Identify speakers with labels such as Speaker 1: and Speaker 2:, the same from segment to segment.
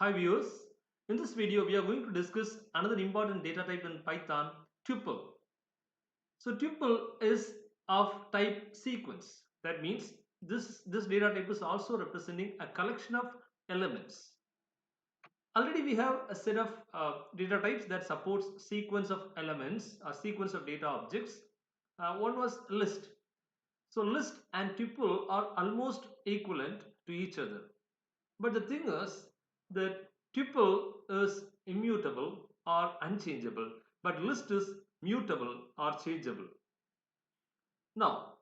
Speaker 1: Hi viewers, in this video we are going to discuss another important data type in Python, tuple. So tuple is of type sequence. That means this data type is also representing a collection of elements. Already we have a set of data types that supports sequence of elements or sequence of data objects. One was list. So list and tuple are almost equivalent to each other. But the thing is that tuple is immutable or unchangeable, but list is mutable or changeable. Now,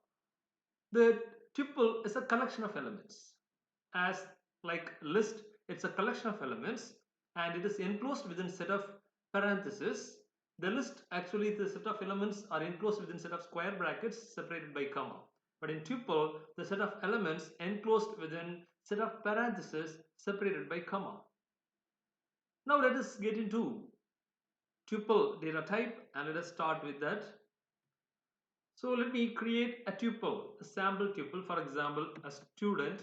Speaker 1: the tuple is a collection of elements. As like list, it's a collection of elements and it is enclosed within set of parentheses. The list actually the set of elements are enclosed within set of square brackets separated by comma. But in tuple, the set of elements enclosed within set of parentheses separated by comma. Now let us get into tuple data type and let us start with that. So let me create a tuple, a sample tuple, for example, a student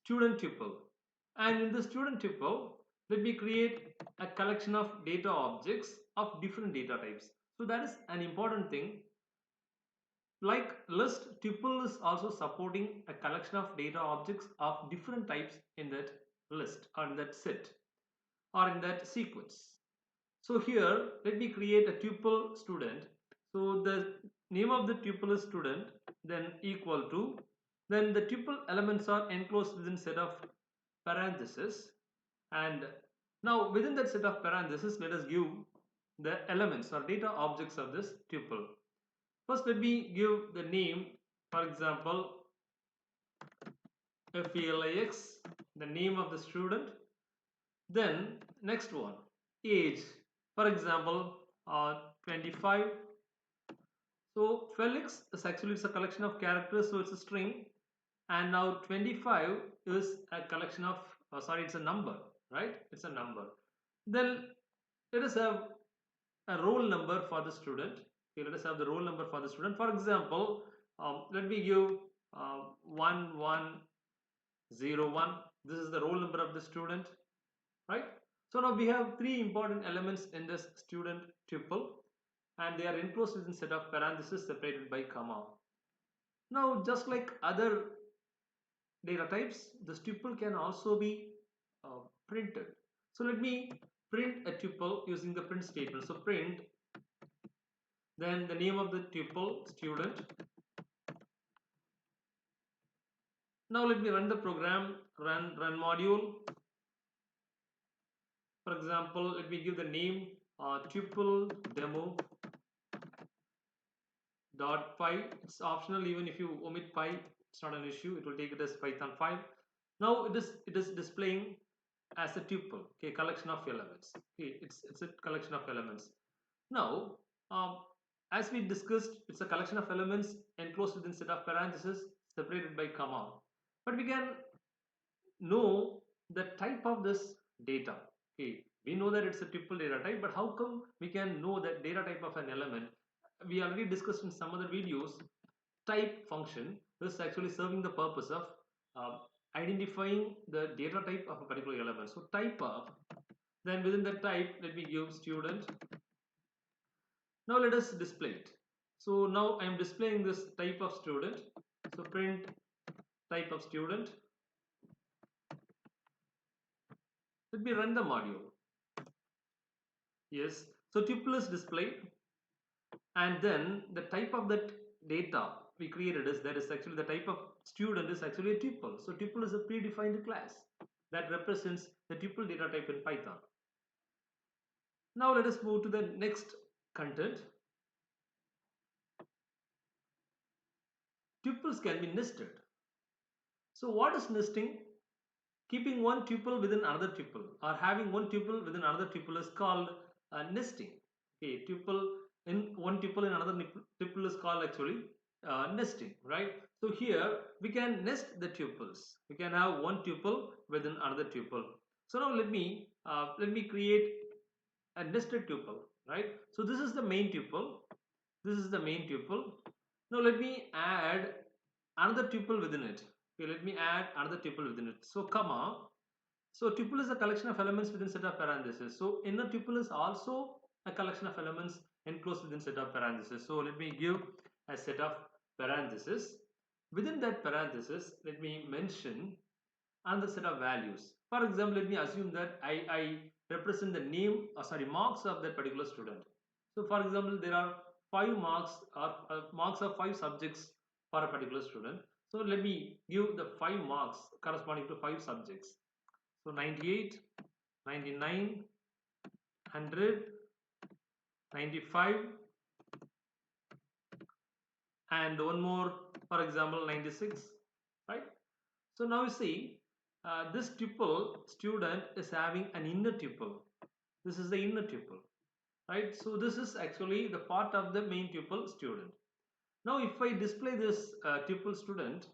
Speaker 1: tuple. And in the student tuple, let me create a collection of data objects of different data types. So that is an important thing. Like list, tuple is also supporting a collection of data objects of different types in that list or in that set or in that sequence. So here, let me create a tuple student. So the name of the tuple is student, then equal to, then the tuple elements are enclosed within set of parentheses. And now within that set of parentheses, let us give the elements or data objects of this tuple. First, let me give the name, for example, FELIX, the name of the student. Then next one, age, for example, 25. So Felix is actually it's a collection of characters, so it's a string. And now 25 is a collection of, sorry, it's a number, right? It's a number. Then let us have a roll number for the student. Okay, let us have the roll number for the student. For example, let me give 1101. This is the roll number of the student, right? So now we have three important elements in this student tuple and they are enclosed within set of parentheses separated by comma. Now just like other data types, this tuple can also be printed. So let me print a tuple using the print statement. So print, then the name of the tuple student. Now let me run the program, run module. For example, let me give the name tuple demo dot py. It's optional, even if you omit py, it's not an issue. It will take it as Python file. Now it is displaying as a tuple, okay, collection of elements. Okay, it's a collection of elements. Now, as we discussed, it's a collection of elements enclosed within set of parentheses separated by comma. But we can know the type of this data. Okay, we know that it's a tuple data type, but how come we can know that data type of an element? We already discussed in some other videos. Type function is actually serving the purpose of uh, identifying the data type of a particular element. So type of, then within the type, let me give student. Now let us display it. So now I am displaying this type of student. So print type of student. Let me run the module. Yes, so tuple is displayed, and then the type of that data we created is that is actually the type of student is actually a tuple. So tuple is a predefined class that represents the tuple data type in Python. Now let us move to the next content. Tuples can be nested. So what is nesting? Keeping one tuple within another tuple or having one tuple within another tuple is called nesting. Okay, tuple in one tuple in another tuple is called actually nesting, right? So here we can nest the tuples. We can have one tuple within another tuple. So now let me create a nested tuple, right? So this is the main tuple. This is the main tuple. Now let me add another tuple within it. Okay, let me add another tuple within it. So comma. So tuple is a collection of elements within set of parentheses. So inner tuple is also a collection of elements enclosed within set of parentheses. So let me give a set of parentheses. Within that parenthesis, let me mention another set of values. For example, let me assume that I represent the name, marks of that particular student. So for example, there are 5 marks or marks of 5 subjects for a particular student. So let me give the 5 marks corresponding to 5 subjects. So 98, 99, 100, 95, and one more, for example, 96, right? So now you see, this tuple student is having an inner tuple. This is the inner tuple, right? So this is actually the part of the main tuple student. Now if I display this tuple student,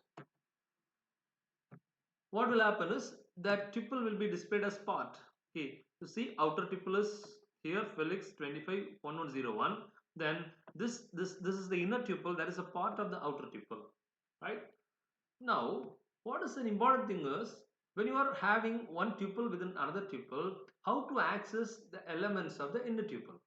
Speaker 1: what will happen is that tuple will be displayed as part. Okay, you see outer tuple is here Felix 25 1101. Then this is the inner tuple, that is a part of the outer tuple, right? Now what is an important thing is, when you are having one tuple within another tuple, how to access the elements of the inner tuple.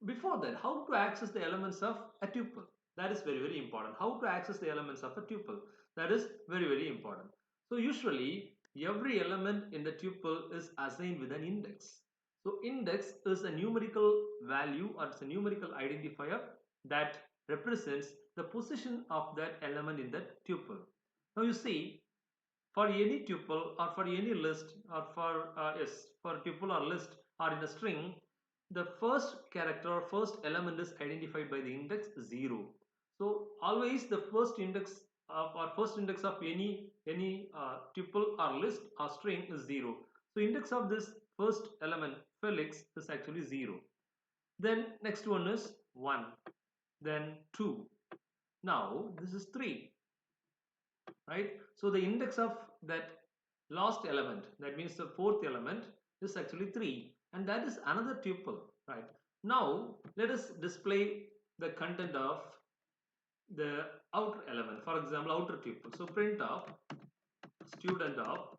Speaker 1: Before that, how to access the elements of a tuple, that is very very important. How to access the elements of a tuple, that is very very important. So usually every element in the tuple is assigned with an index. So index is a numerical value, or it's a numerical identifier that represents the position of that element in that tuple. Now you see, for any tuple or for any list, or for for tuple or list or in a string, the first character or first element is identified by the index 0. So always the first index of any tuple or list or string is 0. So index of this first element Felix is actually 0. Then next one is 1, then 2, now this is 3, right? So the index of that last element, that means the fourth element, is actually 3, and that is another tuple, right? Now let us display the content of the outer element, for example outer tuple. So print of student of,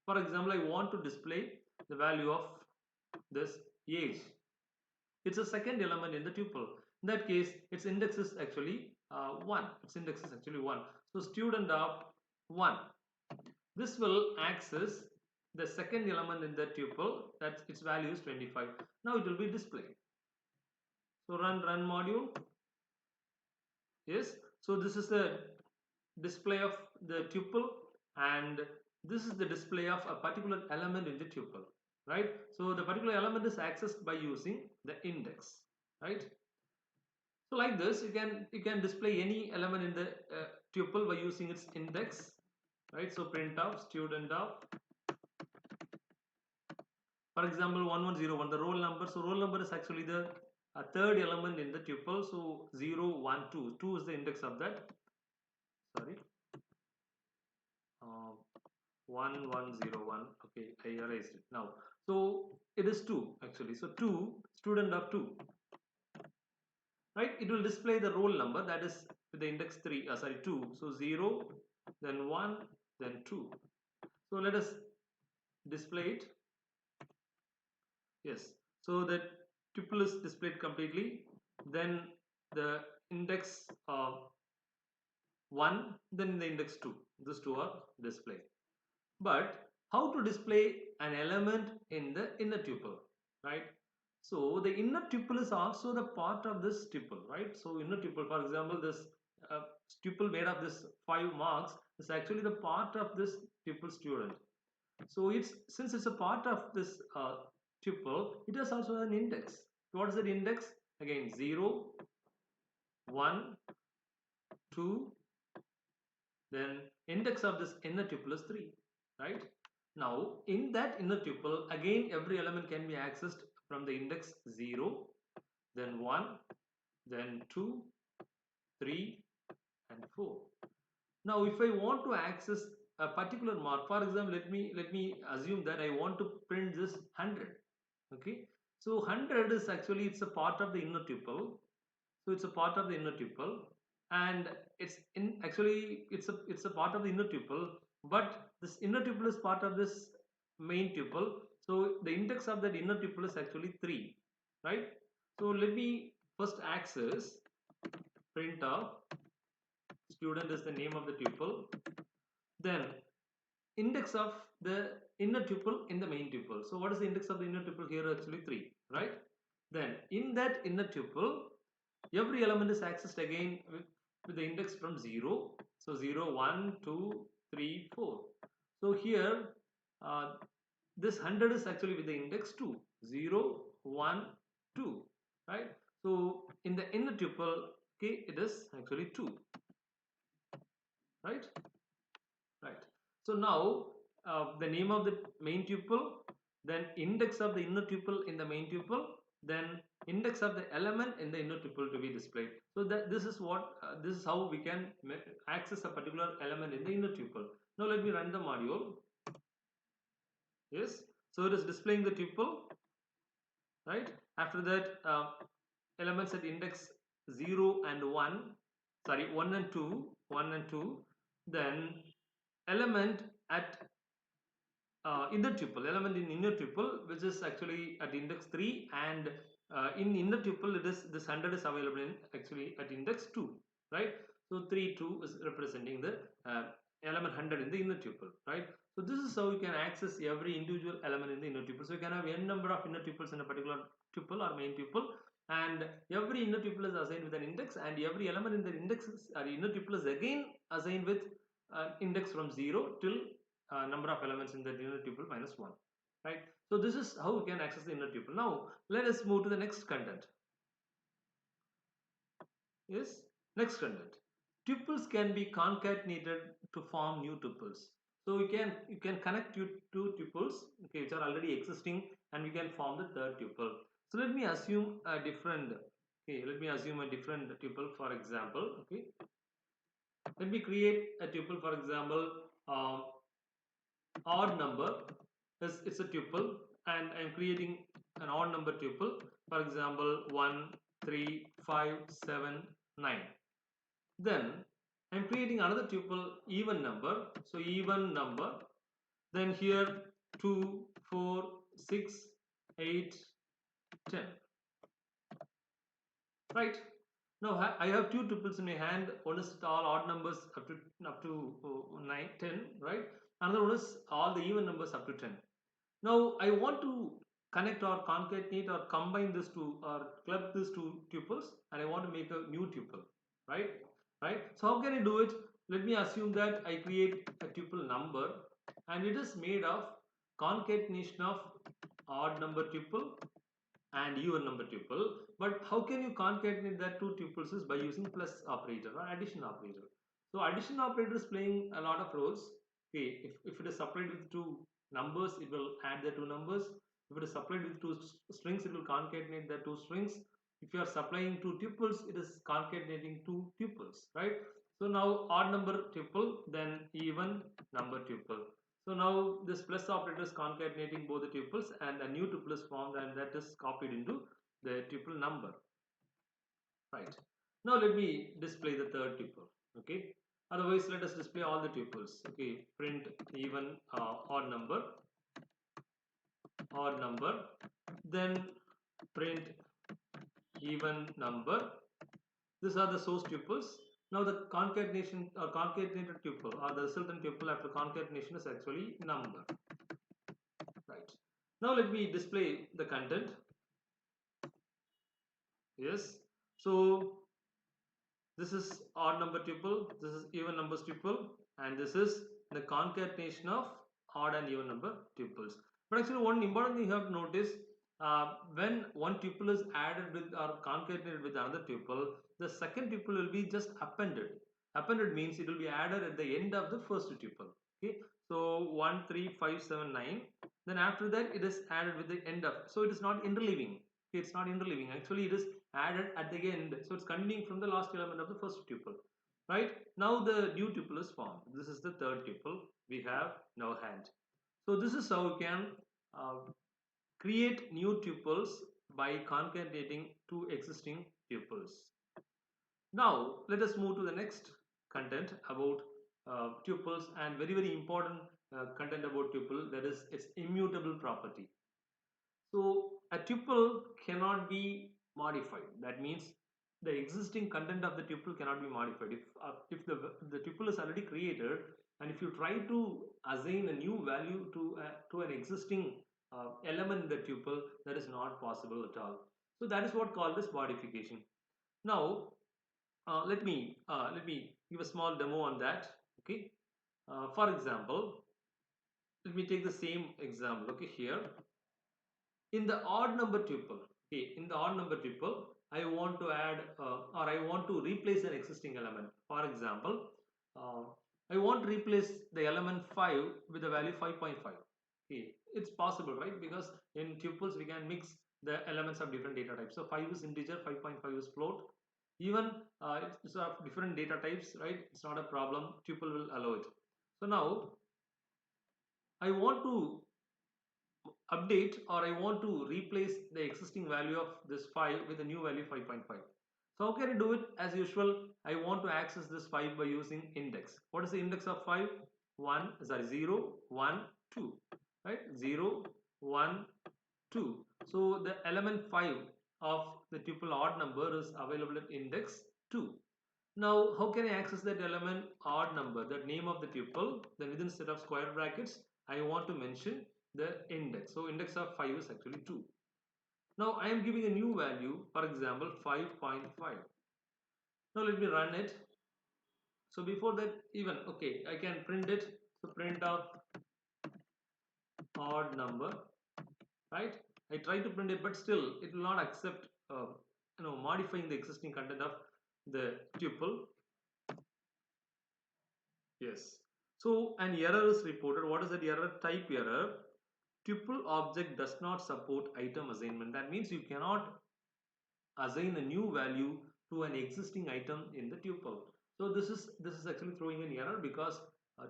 Speaker 1: for example, I want to display the value of this age. It's a second element in the tuple. In that case, its index is actually 1. Its index is actually 1. So student of 1. This will access the second element in the tuple, that its value is 25. Now it will be displayed. So run module. Yes. So this is the display of the tuple, and this is the display of a particular element in the tuple, right? So the particular element is accessed by using the index, right? So like this, you can display any element in the tuple by using its index, right? So print of student of, for example 1101, the roll number. So roll number is actually the third element in the tuple. So 0 1 2, 2 is the index of that. Sorry, uh, 1101. Okay, I erased it now. So it is 2 actually. So 2, student of 2, right? It will display the roll number, that is with the index 3, 2. So 0, then 1, then 2. So let us display it. Yes. So that tuple is displayed completely. Then the index 1, then the index 2. These two are displayed. But how to display an element in the inner tuple, right? So the inner tuple is also the part of this tuple, right? So inner tuple, for example, this uh, tuple made of this 5 marks is actually the part of this tuple student. So it's, since it's a part of this tuple, it has also an index. What is that index? Again 0, 1, 2, then index of this inner tuple is 3, right? Now in that inner tuple, again every element can be accessed from the index 0, then 1, then 2, 3, and 4. Now if I want to access a particular mark, for example, let me assume that I want to print this 100. Okay, so 100 is actually, it's a part of the inner tuple. So it's a part of the inner tuple, and it's in actually it's a part of the inner tuple, but this inner tuple is part of this main tuple. So the index of that inner tuple is actually 3, right? So let me first access print of student is the name of the tuple, then index of the inner tuple in the main tuple. So what is the index of the inner tuple here? Actually 3, right? Then in that inner tuple, every element is accessed again with the index from 0. So 0, 1, 2, 3, 4. So here uh, this 100 is actually with the index 2, 0, 1, 2, right? So in the inner tuple, okay, it is actually 2, right? Right. So now the name of the main tuple, then index of the inner tuple in the main tuple, then index of the element in the inner tuple to be displayed. So that this is what this is how we can access a particular element in the inner tuple. Now let me run the module. Yes. So it is displaying the tuple, right? After that, elements at index 0 and 1, sorry, 1 and 2, 1 and 2, then element at inner tuple, element in inner tuple, which is actually at index 3, and in inner tuple it is this 100 is available in actually at index 2, right? So 3, 2 is representing the element 100 in the inner tuple, right? So this is how you can access every individual element in the inner tuple. So you can have n number of inner tuples in a particular tuple or main tuple, and every inner tuple is assigned with an index, and every element in the index or inner tuple is again assigned with index from 0 till number of elements in the inner tuple minus 1, right? So this is how we can access the inner tuple. Now let us move to the next content. Yes, next content. Tuples can be concatenated to form new tuples. So you can connect two tuples, okay, which are already existing, and we can form the third tuple. So let me assume a different, okay, let me assume a different tuple, for example, okay. Let me create a tuple, for example, odd number is it's a tuple, and I'm creating an odd number tuple, for example 1, 3, 5, 7, 9. Then I'm creating another tuple even number, so even number, then here 2, 4, 6, 8, 10, right? Now I have two tuples in my hand. One is all odd numbers up to 9, 10, right? Another one is all the even numbers up to 10. Now I want to connect or concatenate or combine these two or club these two tuples, and I want to make a new tuple, right? Right. So how can I do it? Let me assume that I create a tuple number, and it is made of concatenation of odd number tuple and even number tuple. But how can you concatenate that two tuples is by using plus operator or addition operator. So addition operator is playing a lot of roles. Okay, if it is supplied with two numbers, it will add the two numbers. If it is supplied with two strings, it will concatenate the two strings. If you are supplying two tuples, it is concatenating two tuples, right? So now odd number tuple, then even number tuple. So now this plus operator is concatenating both the tuples, and a new tuple is formed, and that is copied into the tuple number, right? Now let me display the third tuple, okay? Otherwise, let us display all the tuples, okay? Print even odd number, then print even number. These are the source tuples. Now the concatenation or concatenated tuple or the resultant tuple after concatenation is actually number, right? Now let me display the content. Yes. So this is odd number tuple, this is even numbers tuple, and this is the concatenation of odd and even number tuples. But actually one important thing you have to notice, when one tuple is added with or concatenated with another tuple, the second tuple will be just appended. Appended means it will be added at the end of the first tuple. Okay, so 1, 3, 5, 7, 9. Then after that it is added with the end of, so it is not interleaving. Okay, it's not interleaving. Actually, it is added at the end, so it's continuing from the last element of the first tuple, right? Now the new tuple is formed. This is the third tuple we have in our hand. So this is how we can uh, create new tuples by concatenating two existing tuples. Now let us move to the next content about tuples, and very important content about tuple, that is its immutable property. So a tuple cannot be modified. That means the existing content of the tuple cannot be modified. If the tuple is already created, and if you try to assign a new value to an existing element in the tuple, that is not possible at all. So that is what called as modification. Now let me give a small demo on that. Okay. For example, let me take the same example. Okay, here in the odd number tuple, okay, in the odd number tuple, I want to add or I want to replace an existing element. For example, uh, I want to replace the element 5 with the value 5.5. Okay, it's possible, right? Because in tuples we can mix the elements of different data types. So 5 is integer, 5.5 is float. Even it's of different data types, right? It's not a problem, tuple will allow it. So now I want to update, or I want to replace the existing value of this 5 with a new value 5.5. So how can I do it? As usual, I want to access this 5 by using index. What is the index of 5? 1, sorry, 0, 1, 2, right? 0, 1, 2. So the element 5 of the tuple odd number is available at index 2. Now, how can I access that element odd number, the name of the tuple? Then within set of square brackets, I want to mention the index. So index of 5 is actually 2. Now I am giving a new value, for example, 5.5. Now let me run it. So before that, even, okay, I can print it. So print of odd number, right? I try to print it, but still it will not accept, modifying the existing content of the tuple. Yes. So an error is reported. What is that error? Type error. Tuple object does not support item assignment. That means you cannot assign a new value to an existing item in the tuple. So this is actually throwing an error because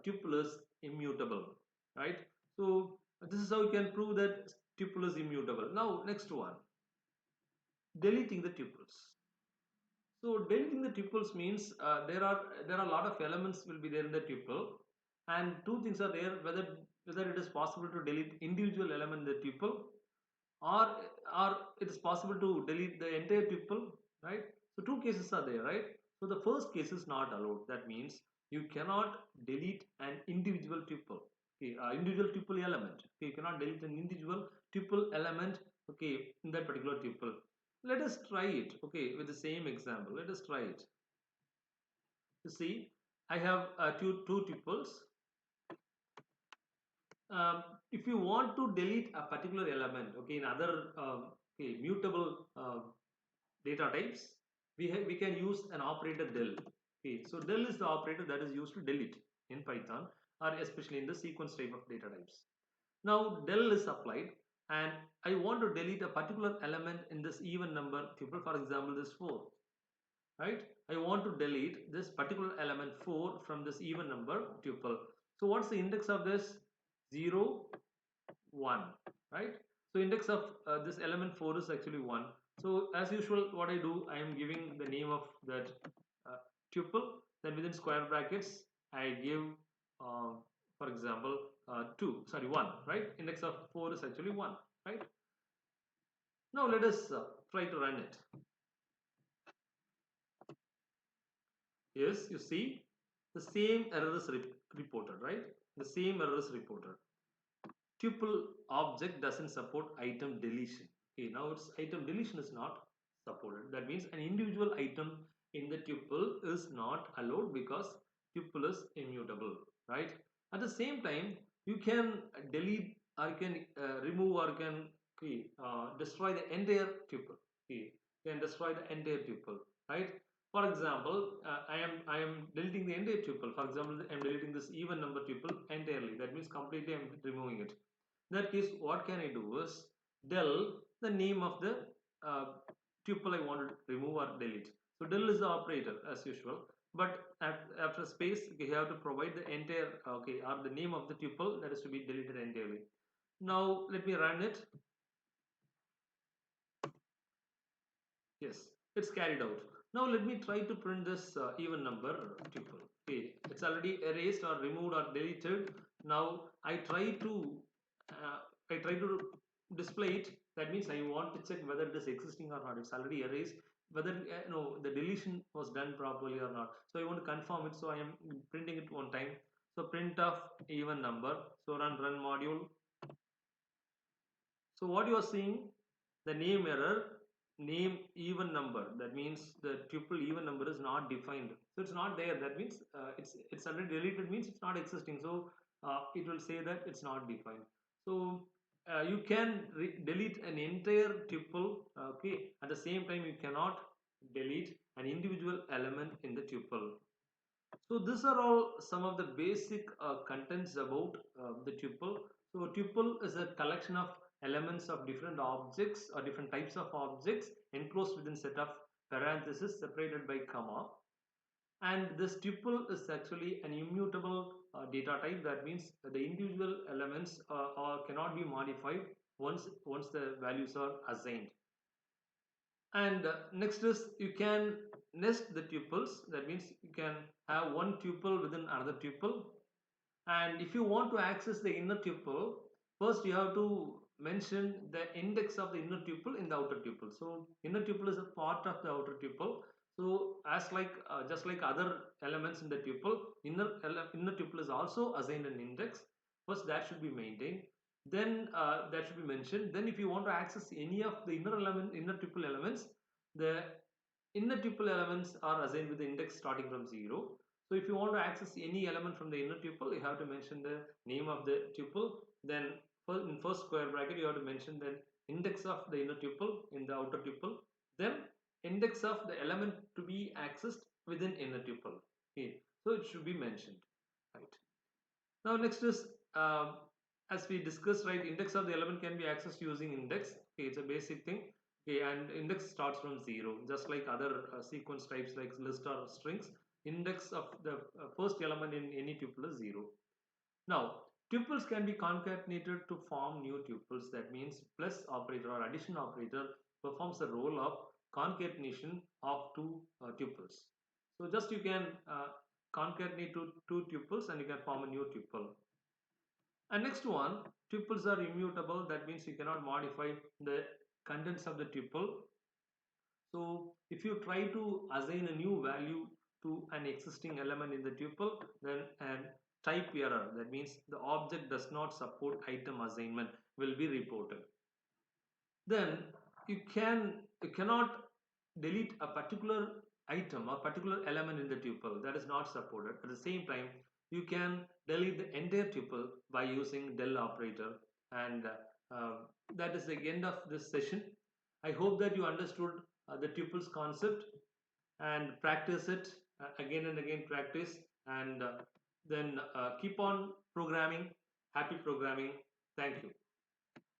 Speaker 1: tuple is immutable, right? So this is how you can prove that tuple is immutable. Now next one, deleting the tuples. So deleting the tuples means there are a lot of elements will be there in the tuple, and two things are there: whether it is possible to delete individual element in the tuple, or it is possible to delete the entire tuple, right? So two cases are there, right? So the first case is not allowed. That means you cannot delete an individual tuple, okay, individual tuple element. Okay, you cannot delete an individual tuple element, okay, in that particular tuple. Let us try it, okay, with the same example. Let us try it. You see, I have two tuples. If you want to delete a particular element, okay, in other okay, mutable data types, we can use an operator del. Okay, so del is the operator that is used to delete in Python, or especially in the sequence type of data types. Now del is applied, and I want to delete a particular element in this even number tuple. For example, this 4. Right? I want to delete this particular element 4 from this even number tuple. So what's the index of this? 0, 1, right? So index of this element 4 is actually 1. So as usual, what I do, I am giving the name of that tuple. Then within square brackets, I give, for example, 2, sorry, 1, right? Index of 4 is actually 1, right? Now let us try to run it. Yes, you see, the same error is reported, right? The same error is reported. Tuple object doesn't support item deletion. Okay, now its item deletion is not supported. That means an individual item in the tuple is not allowed because tuple is immutable, right? At the same time, you can delete, or you can remove, or you can, okay, destroy the entire tuple. Okay, you can destroy the entire tuple, right? For example, I am deleting the entire tuple. For example, I am deleting this even number tuple entirely. That means completely I am removing it. In that case, what can I do is del the name of the tuple I want to remove or delete. So del is the operator as usual, but after space you have to provide the entire, okay, or the name of the tuple that is to be deleted entirely. Now let me run it. Yes, it's carried out. Now let me try to print this even number tuple. Okay, it's already erased or removed or deleted. Now uh, I try to display it. That means I want to check whether it is existing or not. It's already erased. Whether no, the deletion was done properly or not. So I want to confirm it. So I am printing it one time. So print of even number. So run module. So what you are seeing, the name error, name even number. That means the tuple even number is not defined. So it's not there. That means it's already deleted. Means it's not existing. So it will say that it's not defined. So you can delete an entire tuple. Okay. At the same time, you cannot delete an individual element in the tuple. So these are all some of the basic contents about the tuple. So tuple is a collection of elements of different objects or different types of objects enclosed within set of parentheses separated by comma. And this tuple is actually an immutable data type. That means the individual elements cannot be modified once the values are assigned. And next is you can nest the tuples. That means you can have one tuple within another tuple. And if you want to access the inner tuple, first you have to mention the index of the inner tuple in the outer tuple. So inner tuple is a part of the outer tuple. So as like just like other elements in the tuple, inner tuple is also assigned an index. First that should be maintained. Then that should be mentioned. Then if you want to access any of the inner tuple elements, the inner tuple elements are assigned with the index starting from 0. So if you want to access any element from the inner tuple, you have to mention the name of the tuple. Then in first square bracket, you have to mention the index of the inner tuple in the outer tuple. Then index of the element to be accessed within inner tuple. Okay. So it should be mentioned. Right. Now next is as we discussed, right, index of the element can be accessed using index. Okay, it's a basic thing. Okay, and index starts from 0, just like other sequence types like list or strings. Index of the first element in any tuple is 0. Now tuples can be concatenated to form new tuples. That means plus operator or addition operator performs the role of concatenation of two tuples. So just you can concatenate two tuples and you can form a new tuple. And next one, tuples are immutable. That means you cannot modify the contents of the tuple. So if you try to assign a new value to an existing element in the tuple, then an type error, that means the object does not support item assignment, will be reported. Then you cannot delete a particular item or particular element in the tuple that is not supported. At the same time, you can delete the entire tuple by using del operator. And that is the end of this session. I hope that you understood the tuples concept and practice it again and again. Practice and then keep on programming. Happy programming. Thank you.